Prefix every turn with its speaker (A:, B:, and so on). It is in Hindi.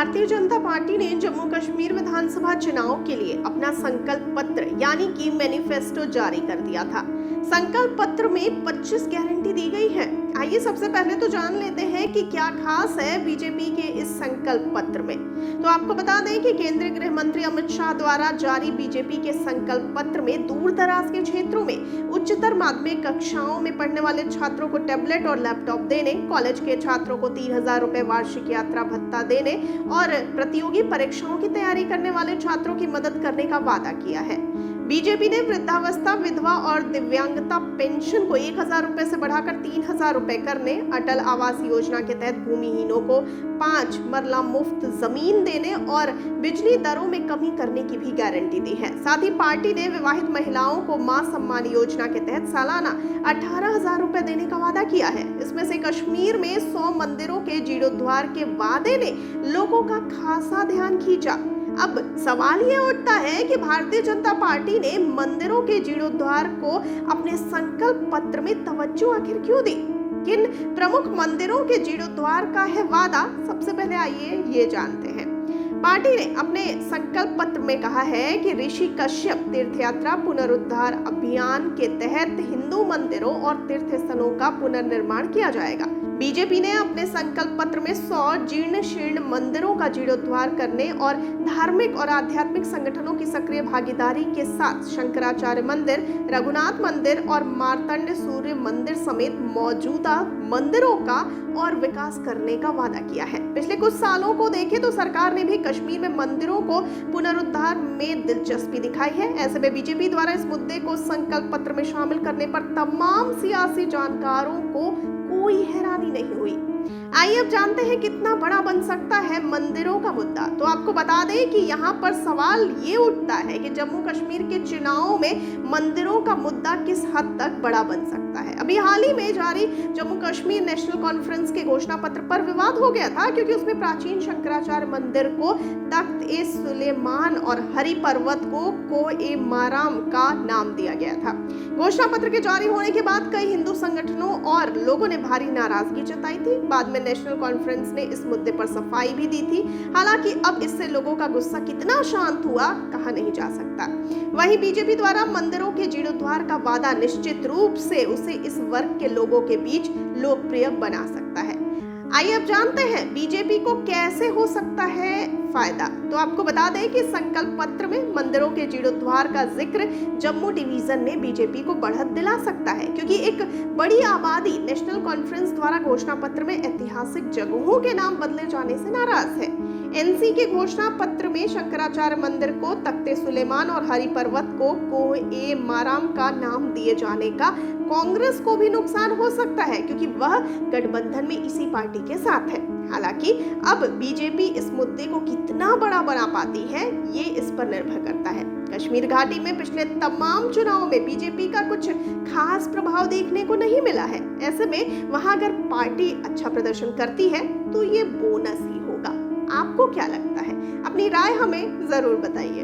A: भारतीय जनता पार्टी ने जम्मू कश्मीर विधानसभा चुनाव के लिए अपना संकल्प पत्र यानी कि मैनिफेस्टो जारी कर दिया था। संकल्प पत्र में 25 गारंटी दी गई है। आइए सबसे पहले तो जान लेते हैं कि क्या खास है बीजेपी के इस संकल्प पत्र में। तो आपको बता दें कि केंद्रीय गृह मंत्री अमित शाह द्वारा जारी बीजेपी के संकल्प पत्र में दूर दराज के क्षेत्रों में उच्चतर माध्यमिक कक्षाओं में पढ़ने वाले छात्रों को टैबलेट और लैपटॉप देने, कॉलेज के छात्रों को 3,000 रुपए वार्षिक यात्रा भत्ता देने और प्रतियोगी परीक्षाओं की तैयारी करने वाले छात्रों की मदद करने का वादा किया है। बीजेपी ने वृद्धावस्था, विधवा और दिव्यांगता पेंशन को 1,000 रुपए से बढ़ाकर 3,000 रुपए करने, अटल आवास योजना के तहत भूमिहीनों को 5 मरला मुफ्त जमीन देने और बिजली दरों में कमी करने की भी गारंटी दी है। साथ ही पार्टी ने विवाहित महिलाओं को मां सम्मान योजना के तहत सालाना 18,000 रुपए देने का वादा किया है। इसमें से कश्मीर में 100 मंदिरों के जीर्णोद्धार के वादे ने लोगों का खासा ध्यान खींचा। अब सवाल ये उठता है कि भारतीय जनता पार्टी ने मंदिरों के जीर्णोद्धार को अपने संकल्प पत्र में तवज्जो आखिर क्यों दी? किन प्रमुख मंदिरों के जीर्णोद्धार का है वादा? सबसे पहले आइए ये जानते हैं। पार्टी ने अपने संकल्प पत्र में कहा है कि ऋषि कश्यप तीर्थयात्रा पुनरुद्धार अभियान के तहत हिंदू मंदिरों और तीर्थ स्थलों का पुनर्निर्माण किया जाएगा। बीजेपी ने अपने संकल्प पत्र में 100 जीर्ण शीर्ण मंदिरों का जीर्णोद्धार करने और धार्मिक और आध्यात्मिक संगठनों की सक्रिय भागीदारी के साथ शंकराचार्य मंदिर, रघुनाथ मंदिर और मार्तंड सूर्य मंदिर समेत मौजूदा मंदिरों का और विकास करने का वादा किया है। पिछले कुछ सालों को देखें तो सरकार ने भी कश्मीर में मंदिरों को पुनरुद्धार में दिलचस्पी दिखाई है। ऐसे में बीजेपी द्वारा इस मुद्दे को संकल्प पत्र में शामिल करने पर तमाम सियासी जानकारों को कोई हैरानी नहीं हुई। आइए अब जानते हैं कितना बड़ा बन सकता है मंदिरों का मुद्दा। तो आपको बता दें कि यहाँ पर सवाल ये उठता है कि जम्मू कश्मीर के चुनाव में मंदिरों का मुद्दा किस हद तक बड़ा बन सकता है। अभी हाल ही में जारी जम्मू कश्मीर नेशनल कॉन्फ्रेंस के घोषणा पत्र पर विवाद हो गया था, क्योंकि उसमें प्राचीन शंकराचार्य मंदिर को तख्त-ए-सुलेमान और हरि पर्वत को कोए-माराम का नाम दिया गया था। घोषणा पत्र के जारी होने के बाद कई हिंदू संगठनों और लोगों ने भारी नाराजगी जताई थी। बाद में नेशनल कॉन्फ्रेंस ने इस मुद्दे पर सफाई भी दी थी। हालांकि अब इससे लोगों का गुस्सा कितना शांत हुआ कहा नहीं जा सकता। वहीं बीजेपी द्वारा मंदिरों के जीर्णोद्धार का वादा निश्चित रूप से उसे इस वर्ग के लोगों के बीच लोकप्रिय बना सकता है। आइए अब जानते हैं बीजेपी को कैसे हो सकता है फायदा। तो आपको बता दें कि संकल्प पत्र में मंदिरों के जीर्णोद्धार का जिक्र जम्मू डिवीजन ने बीजेपी को बढ़त दिला सकता है, क्योंकि एक बड़ी आबादी नेशनल कॉन्फ्रेंस द्वारा घोषणा पत्र में ऐतिहासिक जगहों के नाम बदले जाने से नाराज है। एनसी के घोषणा पत्र में शंकराचार्य मंदिर को तख्त-ए-सुलेमान और हरि पर्वत को कोए-माराम का नाम दिए जाने का कांग्रेस को भी नुकसान हो सकता है, क्योंकि वह गठबंधन में इसी पार्टी के साथ है। हालांकि अब बीजेपी इस मुद्दे को कितना बड़ा बना पाती है ये इस पर निर्भर करता है। कश्मीर घाटी में पिछले तमाम चुनावों में बीजेपी का कुछ खास प्रभाव देखने को नहीं मिला है। ऐसे में वहां अगर पार्टी अच्छा प्रदर्शन करती है तो ये बोनस ही होगा। आपको क्या लगता है? अपनी राय हमें जरूर बताइए।